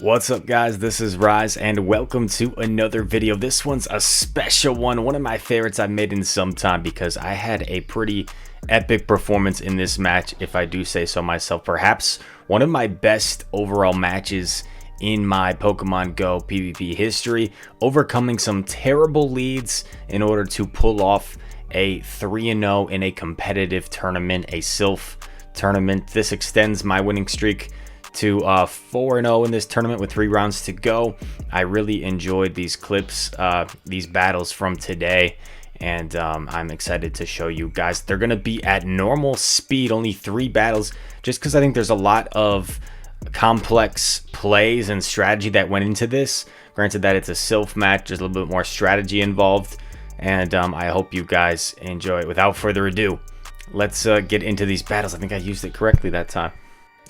What's up guys, this is Rise and welcome to another video. This one's a special one of my favorites I've made in some time because I had a pretty epic performance in this match, if I do say so myself. Perhaps one of my best overall matches in my Pokemon Go PvP history, overcoming some terrible leads in order to pull off a 3-0 in a competitive tournament, a silph tournament. This extends my winning streak to 4-0 in this tournament with 3 rounds to go. I really enjoyed these clips, these battles from today, and I'm excited to show you guys. They're gonna be at normal speed, only 3 battles, just because I think there's a lot of complex plays and strategy that went into this. Granted that it's a silph match, there's a little bit more strategy involved, and I hope you guys enjoy it. Without further ado, let's get into these battles. I think I used it correctly that time.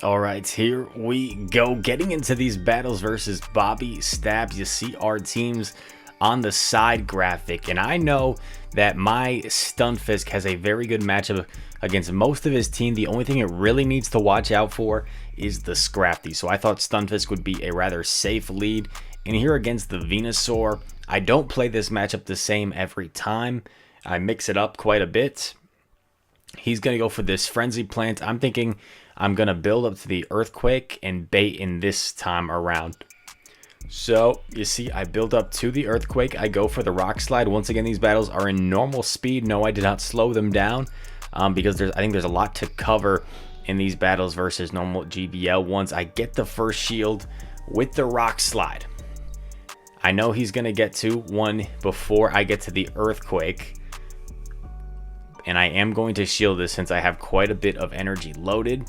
Alright, here we go. Getting into these battles versus Bobby Stabs. You see our teams on the side graphic, and I know that my Stunfisk has a very good matchup against most of his team. The only thing it really needs to watch out for is the Scrafty, so I thought Stunfisk would be a rather safe lead. And here against the Venusaur, I don't play this matchup the same every time. I mix it up quite a bit. He's going to go for this Frenzy Plant. I'm thinking I'm going to build up to the Earthquake and bait in this time around. So, you see, I build up to the Earthquake. I go for the Rock Slide. Once again, these battles are in normal speed. No, I did not slow them down because I think there's a lot to cover in these battles versus normal GBL ones. I get the first shield with the Rock Slide. I know he's going to get to one before I get to the Earthquake. And I am going to shield this since I have quite a bit of energy loaded.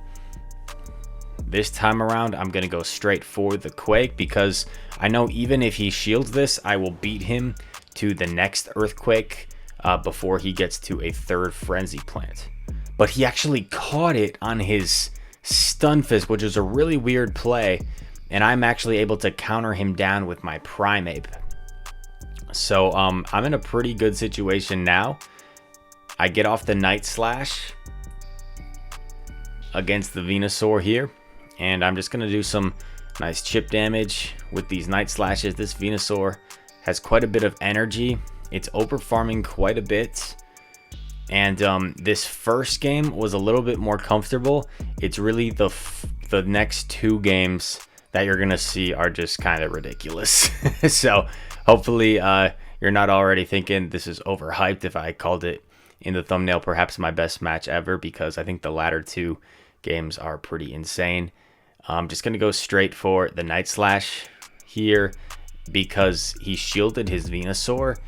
This time around, I'm going to go straight for the Quake because I know even if he shields this, I will beat him to the next Earthquake before he gets to a third Frenzy Plant. But he actually caught it on his Stunfisk, which is a really weird play, and I'm actually able to counter him down with my Primeape. So I'm in a pretty good situation now. I get off the Night Slash against the Venusaur here, and I'm just going to do some nice chip damage with these Night Slashes. This Venusaur has quite a bit of energy. It's over farming quite a bit, and this first game was a little bit more comfortable. It's really the next 2 games that you're going to see are just kind of ridiculous. So hopefully you're not already thinking this is overhyped if I called it in the thumbnail perhaps my best match ever, because I think the latter 2 games are pretty insane. I'm just going to go straight for the Night Slash here because he shielded his Venusaur.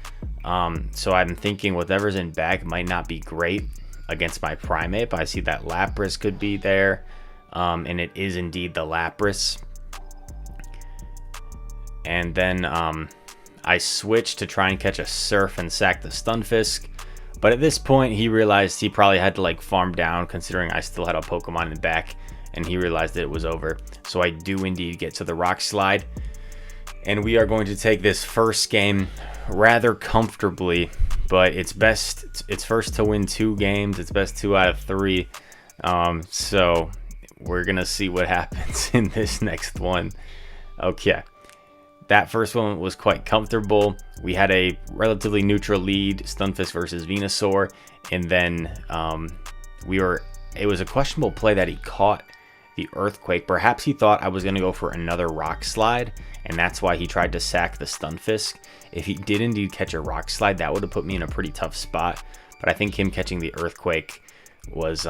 So I'm thinking whatever's in back might not be great against my Primeape. I see that Lapras could be there, and it is indeed the Lapras. And then I switch to try and catch a Surf and sack the Stunfisk. But at this point, he realized he probably had to like farm down, considering I still had a Pokemon in back, and he realized that it was over. So I do indeed get to the Rock Slide, and we are going to take this first game rather comfortably. But it's first to win 2 games. It's best 2 out of 3. So we're gonna see what happens in this next one. Okay. That first one was quite comfortable. We had a relatively neutral lead, Stunfisk versus Venusaur, and then it was a questionable play that he caught the Earthquake. Perhaps he thought I was going to go for another Rock Slide, and that's why he tried to sack the Stunfisk. If he did indeed catch a Rock Slide, that would have put me in a pretty tough spot. But I think him catching the Earthquake was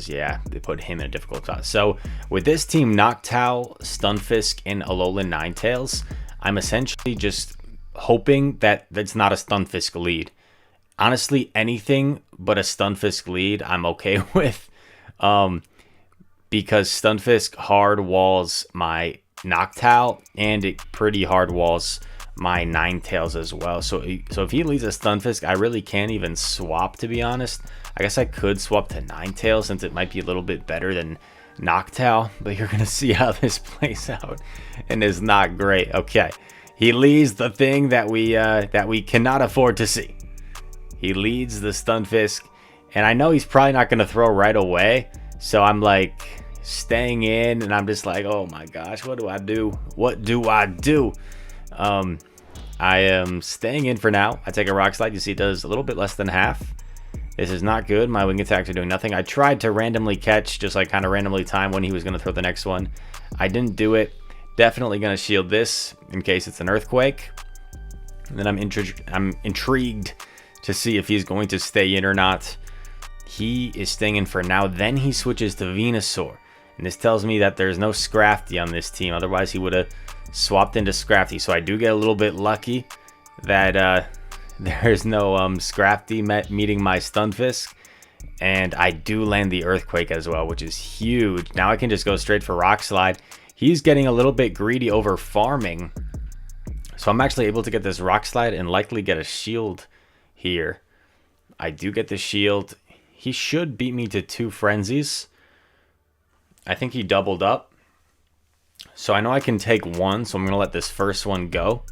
yeah, they put him in a difficult spot. So with this team, Noctowl, Stunfisk, and Alolan Ninetales, I'm essentially just hoping that that's not a Stunfisk lead. Honestly, anything but a Stunfisk lead I'm okay with, because Stunfisk hard walls my Noctowl, and it pretty hard walls my Ninetales as well. So if he leads a Stunfisk, I really can't even swap, to be honest. I guess I could swap to Ninetales since it might be a little bit better than Noctowl, but you're gonna see how this plays out, and is not great. Okay, he leads the thing that we cannot afford to see. He leads the Stunfisk, and I know he's probably not gonna throw right away. So I'm like, staying in, and I'm just like, oh my gosh, what do I do? What do I do? I am staying in for now. I take a rock slide. You see it does a little bit less than half. This is not good. My wing attacks are doing nothing. I tried to randomly catch, just like kind of randomly time when he was going to throw the next one. I didn't do it. Definitely going to shield this in case it's an earthquake. And then I'm intrigued to see if he's going to stay in or not. He is staying in for now. Then he switches to Venusaur. And this tells me that there's no Scrafty on this team. Otherwise, he would have swapped into Scrafty. So I do get a little bit lucky that there's no Scrafty meeting my Stunfisk. And I do land the Earthquake as well, which is huge. Now I can just go straight for Rock Slide. He's getting a little bit greedy over farming. So I'm actually able to get this Rock Slide and likely get a shield here. I do get the shield. He should beat me to 2 frenzies. I think he doubled up. So I know I can take 1, so I'm going to let this first one go.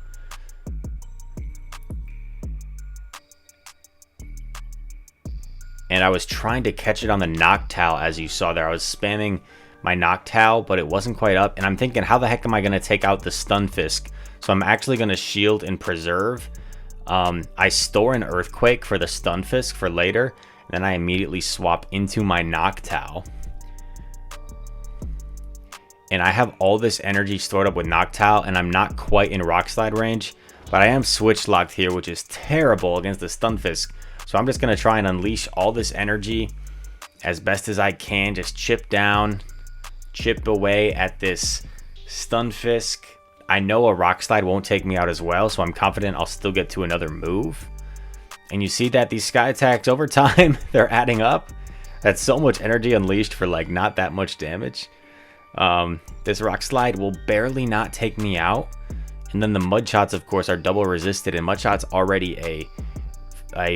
And I was trying to catch it on the Noctowl, as you saw there. I was spamming my Noctowl, but it wasn't quite up. And I'm thinking, how the heck am I going to take out the Stunfisk? So I'm actually going to shield and preserve. I store an Earthquake for the Stunfisk for later. And then I immediately swap into my Noctowl. And I have all this energy stored up with Noctowl, and I'm not quite in Rock Slide range. But I am switch locked here, which is terrible against the Stunfisk. So I'm just going to try and unleash all this energy as best as I can. Just chip down, chip away at this Stunfisk. I know a Rock Slide won't take me out as well, so I'm confident I'll still get to another move. And you see that these Sky Attacks over time, they're adding up. That's so much energy unleashed for like not that much damage. This Rock Slide will barely not take me out. And then the Mud Shots, of course, are double resisted, and Mud Shot's already a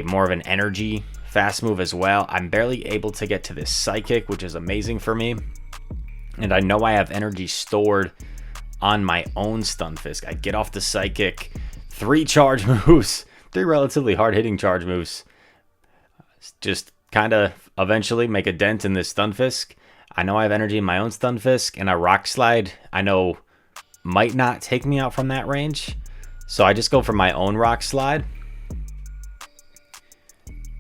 more of an energy fast move as well. I'm barely able to get to this Psychic, which is amazing for me. And I know I have energy stored on my own Stunfisk. I get off the Psychic, 3 charge moves, 3 relatively hard-hitting charge moves. Just kind of eventually make a dent in this Stunfisk. I know I have energy in my own Stunfisk, and a Rock Slide I know might not take me out from that range. So I just go for my own Rock Slide.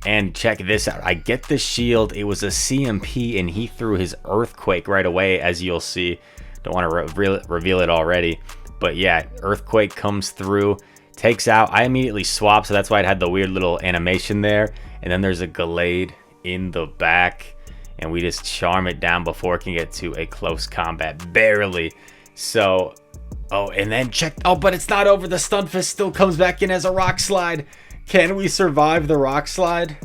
And check this out. I get the shield. It was a CMP, and he threw his Earthquake right away, as you'll see. Don't want to reveal it already. But yeah, Earthquake comes through, takes out. I immediately swap, so that's why it had the weird little animation there. And then there's a Gallade in the back. And we just charm it down before it can get to a close combat. Barely. So, oh, and then check. Oh, but it's not over. The Stunfisk still comes back in as a Rock Slide. Can we survive the Rock Slide?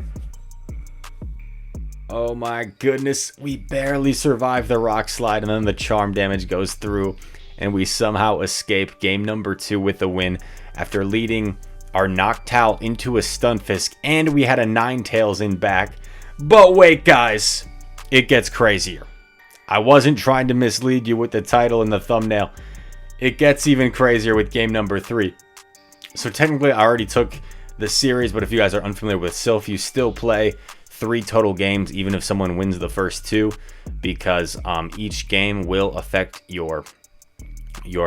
Oh my goodness. We barely survive the Rock Slide. And then the charm damage goes through. And we somehow escape game number 2 with the win. After leading our Noctowl into a Stunfisk. And we had a Ninetales in back. But wait, guys. It gets crazier. I wasn't trying to mislead you with the title and the thumbnail. It gets even crazier with game number 3. So technically I already took the series, but if you guys are unfamiliar with silph, you still play 3 total games even if someone wins the first 2, because each game will affect your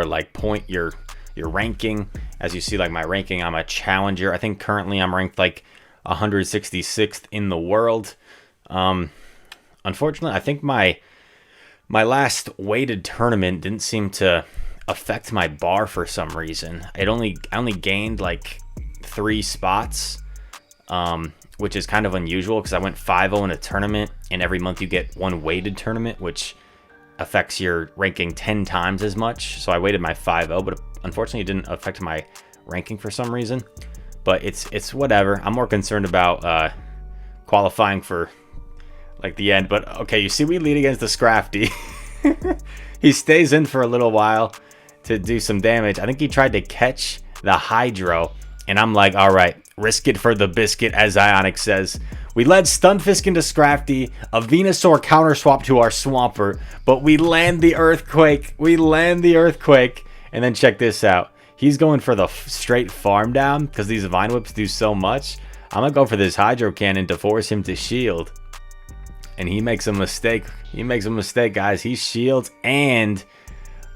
like point, your ranking. As you see, like my ranking, I'm a challenger. I think currently I'm ranked like 166th in the world. Unfortunately, I think my last weighted tournament didn't seem to affect my bar for some reason. I only gained like 3 spots, which is kind of unusual because I went 5-0 in a tournament, and every month you get 1 weighted tournament, which affects your ranking 10 times as much. So I weighted my 5-0, but unfortunately it didn't affect my ranking for some reason. But it's whatever. I'm more concerned about qualifying for like the end. But okay, you see we lead against the Scrafty. He stays in for a little while to do some damage. I think he tried to catch the Hydro, and I'm like, all right, risk it for the biscuit, as Ionic says. We led Stunfisk into Scrafty, a Venusaur counter swap to our Swampert, but we land the Earthquake. We land the Earthquake, and then check this out. He's going for the straight farm down because these Vine Whips do so much. I'm going to go for this Hydro Cannon to force him to shield. and he makes a mistake. He makes a mistake, guys. He shields, and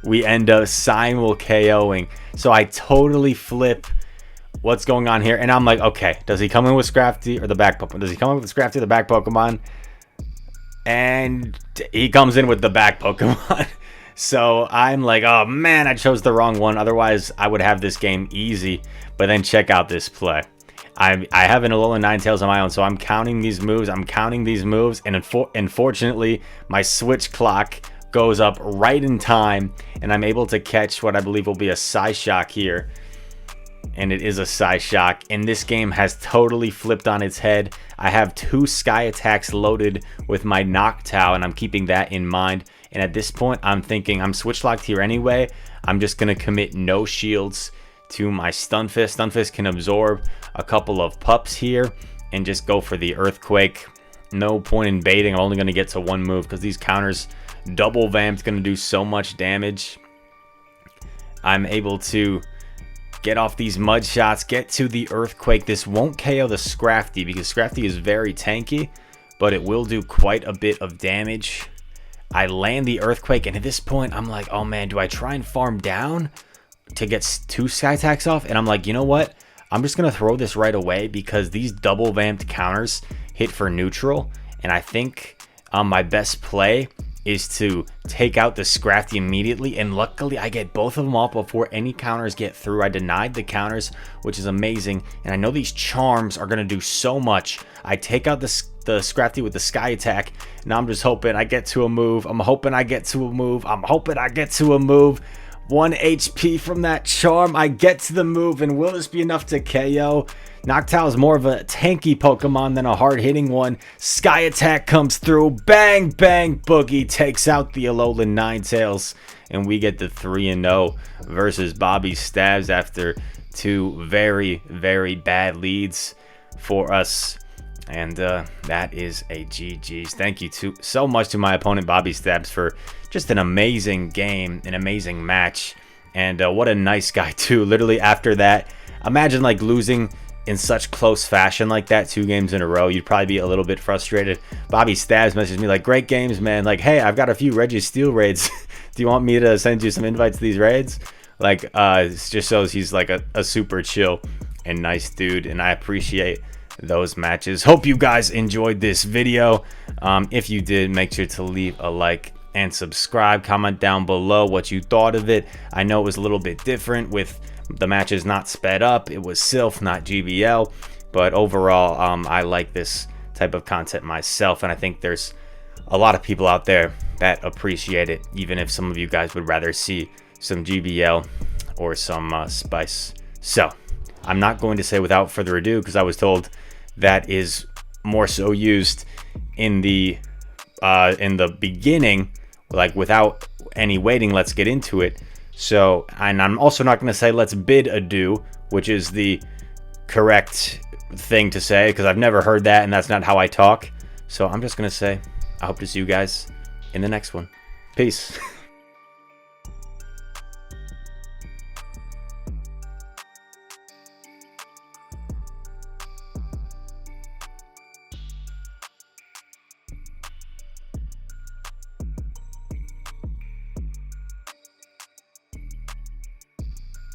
we end up simul KOing. So I totally flip what's going on here, and I'm like, okay, does he come in with Scrafty or the back Pokemon? Does he come in with Scrafty or the back Pokemon? And he comes in with the back Pokemon. So I'm like, oh man, I chose the wrong one. Otherwise, I would have this game easy. But then check out this play. I have an Alolan Ninetales on my own, so I'm counting these moves. And unfortunately, my switch clock goes up right in time, and I'm able to catch what I believe will be a Psyshock here. And it is a Psyshock, and this game has totally flipped on its head. I have 2 Sky Attacks loaded with my Noctowl, and I'm keeping that in mind. And at this point, I'm thinking I'm switch locked here anyway. I'm just going to commit no shields to my Stunfisk. Stunfisk can absorb a couple of pups here and just go for the Earthquake. No point in baiting. I'm only going to get to 1 move because these counters, double vamp's going to do so much damage. I'm able to get off these mud shots, get to the Earthquake. This won't KO the Scrafty because Scrafty is very tanky, but it will do quite a bit of damage. I land the Earthquake, and at this point, I'm like, oh man, do I try and farm down to get 2 Sky Attacks off? And I'm like, you know what? I'm just going to throw this right away because these double vamped counters hit for neutral, and I think my best play is to take out the Scrafty immediately, and luckily I get both of them off before any counters get through. I denied the counters, which is amazing, and I know these charms are going to do so much. I take out the Scrafty with the Sky Attack. Now I'm just hoping I get to a move. I'm hoping I get to a move. 1 HP from that charm. I get to the move, and will this be enough to KO? Noctowl is more of a tanky Pokemon than a hard-hitting one. Sky Attack comes through. Bang, bang, boogie. Takes out the Alolan Ninetales. And we get the 3-0 versus Bobby Stabs after 2 very, very bad leads for us. And that is a GG's. Thank you so much to my opponent, Bobby Stabs, for just an amazing game, an amazing match. And what a nice guy, too. Literally after that, imagine like losing in such close fashion like that 2 games in a row. You'd probably be a little bit frustrated. Bobby Stabs messaged me like, great games, man. Like, hey, I've got a few Registeel raids. Do you want me to send you some invites to these raids? Like, it just shows he's like a super chill and nice dude, and I appreciate those matches. Hope you guys enjoyed this video. If you did, make sure to leave a like and subscribe. Comment down below what you thought of it. I know it was a little bit different with the matches not sped up. It was silph, not GBL, but overall I like this type of content myself, and I think there's a lot of people out there that appreciate it, even if some of you guys would rather see some GBL or some spice. So I'm not going to say without further ado, because I was told that is more so used in the beginning, like without any waiting. Let's get into it. So, and I'm also not going to say let's bid adieu, which is the correct thing to say, because I've never heard that, and that's not how I talk. So I'm just going to say I hope to see you guys in the next one. Peace.